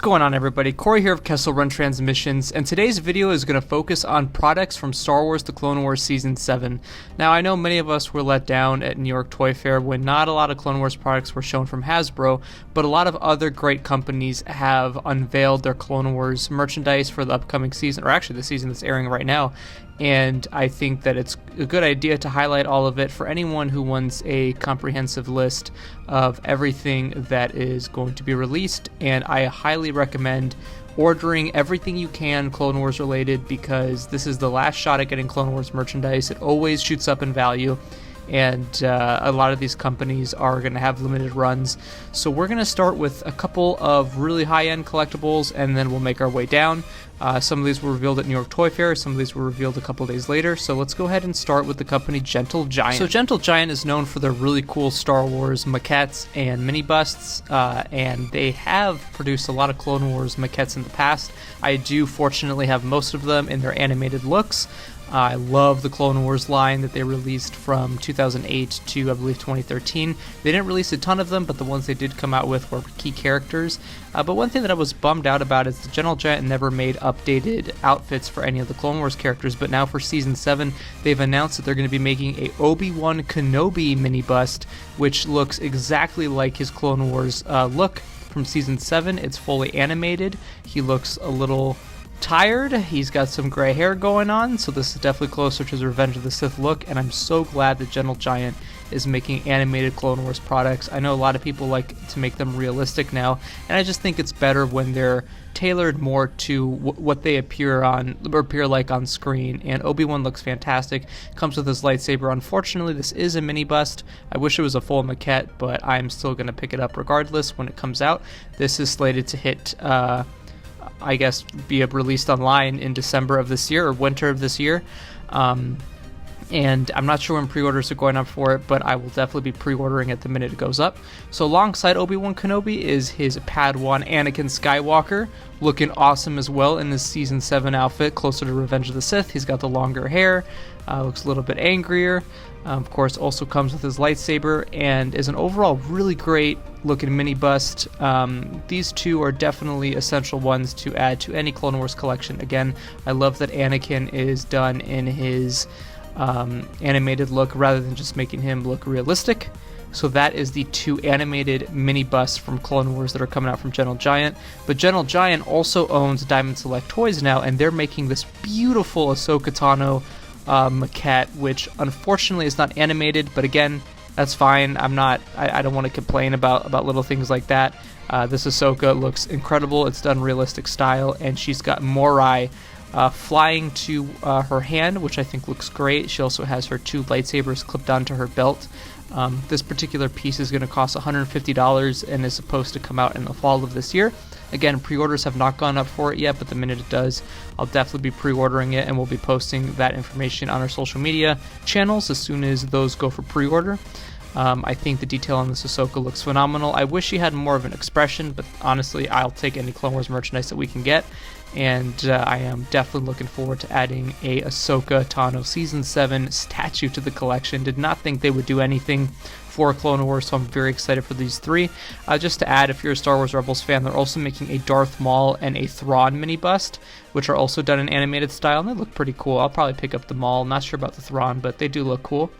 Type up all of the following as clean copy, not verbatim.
going on, everybody? Corey here of Kessel Run Transmissions, and today's video is going to focus on products from Star Wars The Clone Wars Season 7. Now, I know many of us were let down at New York Toy Fair when not a lot of Clone Wars products were shown from Hasbro, but a lot of other great companies have unveiled their Clone Wars merchandise for the upcoming season, or actually the season that's airing right now. And I think that it's a good idea to highlight all of it for anyone who wants a comprehensive list of everything that is going to be released. And I highly recommend ordering everything you can Clone Wars related, because this is the last shot at getting Clone Wars merchandise. It always shoots up in value, and a lot of these companies are going to have limited runs. So we're going to start with a couple of really high-end collectibles, and then we'll make our way down. Some of these were revealed at New York Toy Fair, some of these were revealed a couple days later. So let's go ahead and start with the company Gentle Giant. So Gentle Giant is known for their really cool Star Wars maquettes and mini busts, and they have produced a lot of Clone Wars maquettes in the past. I do fortunately have most of them in their animated looks. I love the Clone Wars line that they released from 2008 to, I believe, 2013. They didn't release a ton of them, but the ones they did come out with were key characters. But one thing that I was bummed out about is the Gentle Giant never made updated outfits for any of the Clone Wars characters, but now for Season 7, they've announced that they're going to be making a Obi-Wan Kenobi mini bust, which looks exactly like his Clone Wars look from Season 7. It's fully animated. He looks a little tired. He's got some gray hair going on, so this is definitely closer to his Revenge of the Sith look, and I'm so glad that Gentle Giant is making animated Clone Wars products. I know a lot of people like to make them realistic now, and I just think it's better when they're tailored more to what they appear like on screen. And Obi-Wan looks fantastic, comes with his lightsaber. Unfortunately, this is a mini bust. I wish it was a full maquette, but I'm still going to pick it up regardless when it comes out. This is slated to hit I guess be released online in December of this year, or winter of this year. And I'm not sure when pre-orders are going up for it, but I will definitely be pre-ordering it the minute it goes up. So alongside Obi-Wan Kenobi is his Padawan Anakin Skywalker, looking awesome as well in this Season 7 outfit, closer to Revenge of the Sith. He's got the longer hair, looks a little bit angrier. Of course, also comes with his lightsaber, and is an overall really great looking mini bust. These two are definitely essential ones to add to any Clone Wars collection. Again, I love that Anakin is done in his animated look rather than just making him look realistic. So that is the two animated mini busts from Clone Wars that are coming out from Gentle Giant. But Gentle Giant also owns Diamond Select Toys now, and they're making this beautiful Ahsoka Tano maquette, which unfortunately is not animated, but again, that's fine. I don't want to complain about little things like that. This Ahsoka looks incredible. It's done realistic style, and she's got Morai flying to her hand, which I think looks great. She also has her two lightsabers clipped onto her belt. This particular piece is going to cost $150 and is supposed to come out in the fall of this year. Again, pre-orders have not gone up for it yet, but the minute it does, I'll definitely be pre-ordering it, and we'll be posting that information on our social media channels as soon as those go for pre-order. I think the detail on this Ahsoka looks phenomenal. I wish she had more of an expression, but honestly, I'll take any Clone Wars merchandise that we can get, and I am definitely looking forward to adding a Ahsoka Tano Season 7 statue to the collection. Did not think they would do anything for Clone Wars, so I'm very excited for these three. Just to add, if you're a Star Wars Rebels fan, they're also making a Darth Maul and a Thrawn mini bust, which are also done in animated style, and they look pretty cool. I'll probably pick up the Maul. Not sure about the Thrawn, but they do look cool.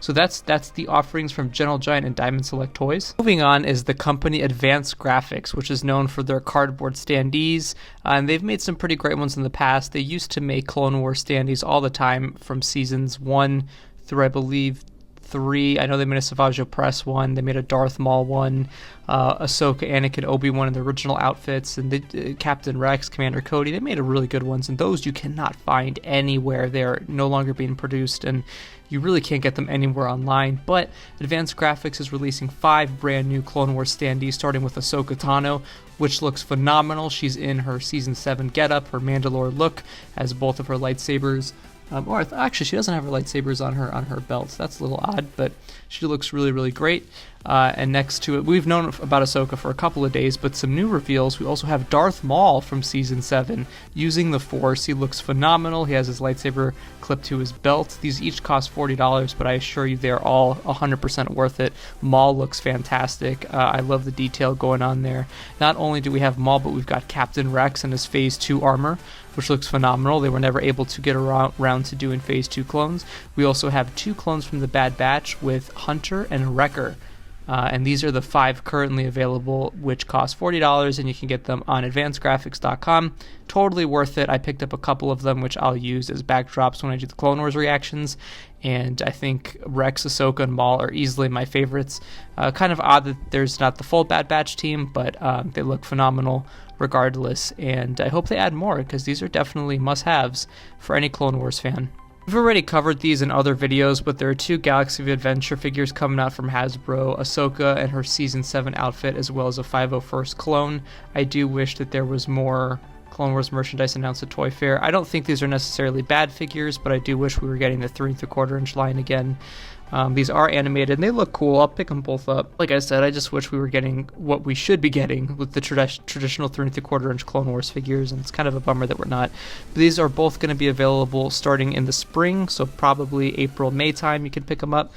So that's the offerings from Gentle Giant and Diamond Select Toys. Moving on is the company Advanced Graphics, which is known for their cardboard standees, and they've made some pretty great ones in the past. They used to make Clone Wars standees all the time from Seasons 1 through, I believe, 3. I know they made a Savage Press one. They made a Darth Maul one, Ahsoka, Anakin, Obi-Wan in the original outfits, and Captain Rex, Commander Cody. They made a really good ones, and those you cannot find anywhere. They're no longer being produced, and you really can't get them anywhere online. But Advanced Graphics is releasing 5 brand new Clone Wars standees, starting with Ahsoka Tano, which looks phenomenal. She's in her Season 7 getup, her Mandalore look, has both of her lightsabers. Actually, she doesn't have her lightsabers on her belt. That's a little odd, but she looks really, really great. And next to it, we've known about Ahsoka for a couple of days, but some new reveals. We also have Darth Maul from Season 7 using the Force. He looks phenomenal. He has his lightsaber clipped to his belt. These each cost $40, but I assure you they're all 100% worth it. Maul looks fantastic. I love the detail going on there. Not only do we have Maul, but we've got Captain Rex and his Phase 2 armor, which looks phenomenal. They were never able to get around to doing Phase 2 clones. We also have 2 clones from the Bad Batch with Hunter and Wrecker. And these are the 5 currently available, which cost $40, and you can get them on advancedgraphics.com. Totally worth it. I picked up a couple of them, which I'll use as backdrops when I do the Clone Wars reactions. And I think Rex, Ahsoka, and Maul are easily my favorites. Kind of odd that there's not the full Bad Batch team, but they look phenomenal regardless. And I hope they add more, because these are definitely must-haves for any Clone Wars fan. We've already covered these in other videos, but there are 2 Galaxy of Adventure figures coming out from Hasbro, Ahsoka and her Season 7 outfit, as well as a 501st clone. I do wish that there was more Clone Wars merchandise announced at Toy Fair. I don't think these are necessarily bad figures, but I do wish we were getting the 3 3/4 inch line again. These are animated and they look cool. I'll pick them both up. Like I said, I just wish we were getting what we should be getting with the traditional 3 3/4 inch Clone Wars figures, and it's kind of a bummer that we're not. But these are both going to be available starting in the spring, so probably April, May time you can pick them up.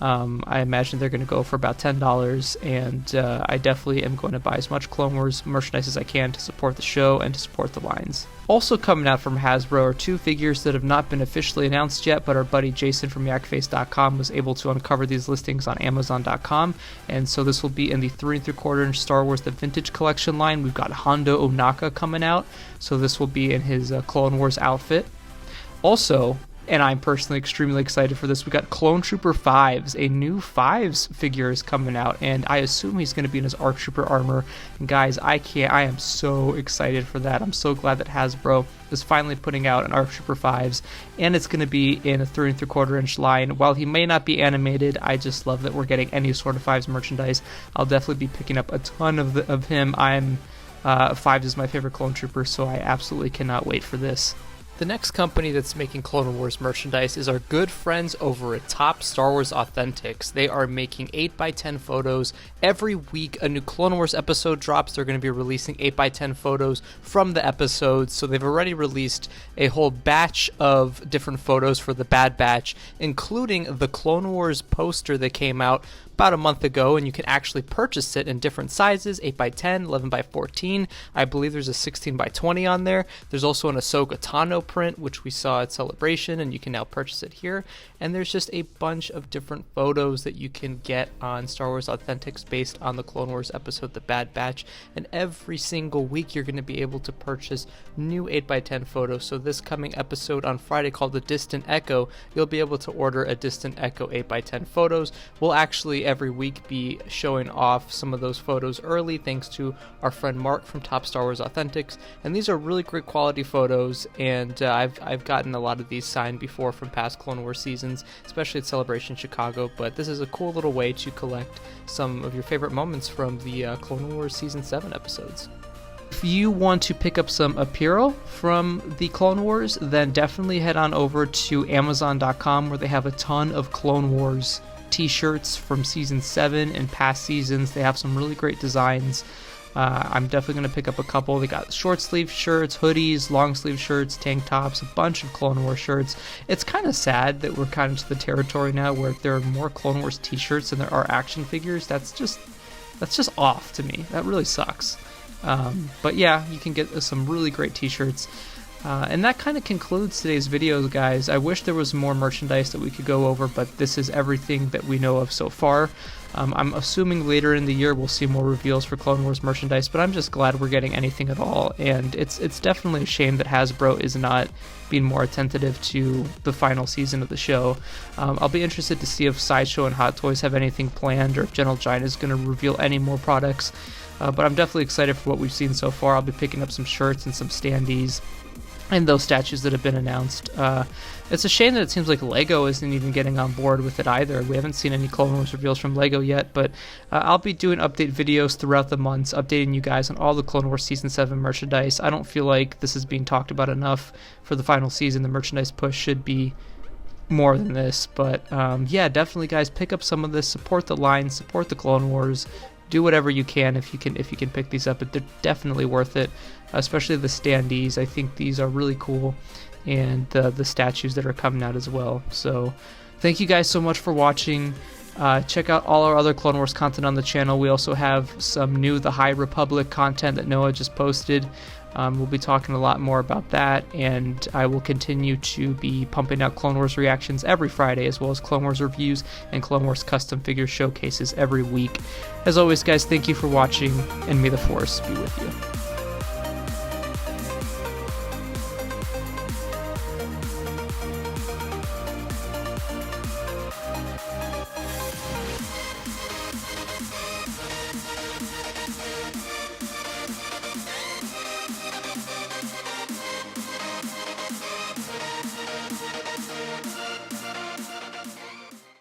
I imagine they're going to go for about $10, and I definitely am going to buy as much Clone Wars merchandise as I can to support the show and to support the lines. Also coming out from Hasbro are 2 figures that have not been officially announced yet, but our buddy Jason from yakface.com was able to uncover these listings on amazon.com, and so this will be in the 3 3/4 inch Star Wars The Vintage Collection line. We've got Hondo Ohnaka coming out, so this will be in his Clone Wars outfit. Also, and I'm personally extremely excited for this, we got Clone Trooper 5s, a new 5s figure is coming out, and I assume he's going to be in his ARC Trooper armor. And guys, I am so excited for that. I'm so glad that Hasbro is finally putting out an ARC Trooper 5s, and it's going to be in a 3 3/4 inch line. While he may not be animated, I just love that we're getting any sort of 5s merchandise. I'll definitely be picking up a ton of him. 5s is my favorite Clone Trooper, so I absolutely cannot wait for this. The next company that's making Clone Wars merchandise is our good friends over at Top Star Wars Authentics. They are making 8x10 photos. Every week a new Clone Wars episode drops. They're going to be releasing 8x10 photos from the episodes. So they've already released a whole batch of different photos for the Bad Batch, including the Clone Wars poster that came out about a month ago, and you can actually purchase it in different sizes, 8x10, 11x14. I believe there's a 16x20 on there. There's also an Ahsoka Tano print, which we saw at Celebration, and you can now purchase it here. And there's just a bunch of different photos that you can get on Star Wars Authentics based on the Clone Wars episode, The Bad Batch. And every single week you're going to be able to purchase new 8x10 photos. So this coming episode on Friday, called The Distant Echo, you'll be able to order a Distant Echo 8x10 photos. We'll actually every week be showing off some of those photos early, thanks to our friend Mark from Top Star Wars Authentics. And these are really great quality photos, and I've gotten a lot of these signed before from past Clone Wars seasons, especially at Celebration Chicago. But this is a cool little way to collect some of your favorite moments from the Clone Wars Season 7 episodes. If you want to pick up some apparel from the Clone Wars, then definitely head on over to Amazon.com, where they have a ton of Clone Wars t-shirts from Season 7 and past seasons. They have some really great designs. I'm definitely going to pick up a couple. They got short sleeve shirts, hoodies, long sleeve shirts, tank tops, a bunch of Clone Wars shirts. It's kind of sad that we're kind of to the territory now where there are more Clone Wars t-shirts than there are action figures. That's just off to me. That really sucks. But yeah, you can get some really great t-shirts. And that kind of concludes today's video, guys. I wish there was more merchandise that we could go over, but this is everything that we know of so far. I'm assuming later in the year we'll see more reveals for Clone Wars merchandise, but I'm just glad we're getting anything at all. And it's definitely a shame that Hasbro is not being more attentive to the final season of the show. I'll be interested to see if Sideshow and Hot Toys have anything planned, or if Gentle Giant is going to reveal any more products. But I'm definitely excited for what we've seen so far. I'll be picking up some shirts and some standees and those statues that have been announced. It's a shame that it seems like LEGO isn't even getting on board with it either. We haven't seen any Clone Wars reveals from LEGO yet, but I'll be doing update videos throughout the months, updating you guys on all the Clone Wars Season 7 merchandise. I don't feel like this is being talked about enough for the final season. The merchandise push should be more than this. But yeah, definitely guys, pick up some of this, support the line, support the Clone Wars, do whatever you can if you can pick these up. But they're definitely worth it, especially the standees. I think these are really cool, and the statues that are coming out as well. So thank you guys so much for watching. Check out all our other Clone Wars content on the channel. We also have some new The High Republic content that Noah just posted. We'll be talking a lot more about that, and I will continue to be pumping out Clone Wars reactions every Friday, as well as Clone Wars reviews and Clone Wars custom figure showcases every week. As always guys, thank you for watching, and may the Force be with you.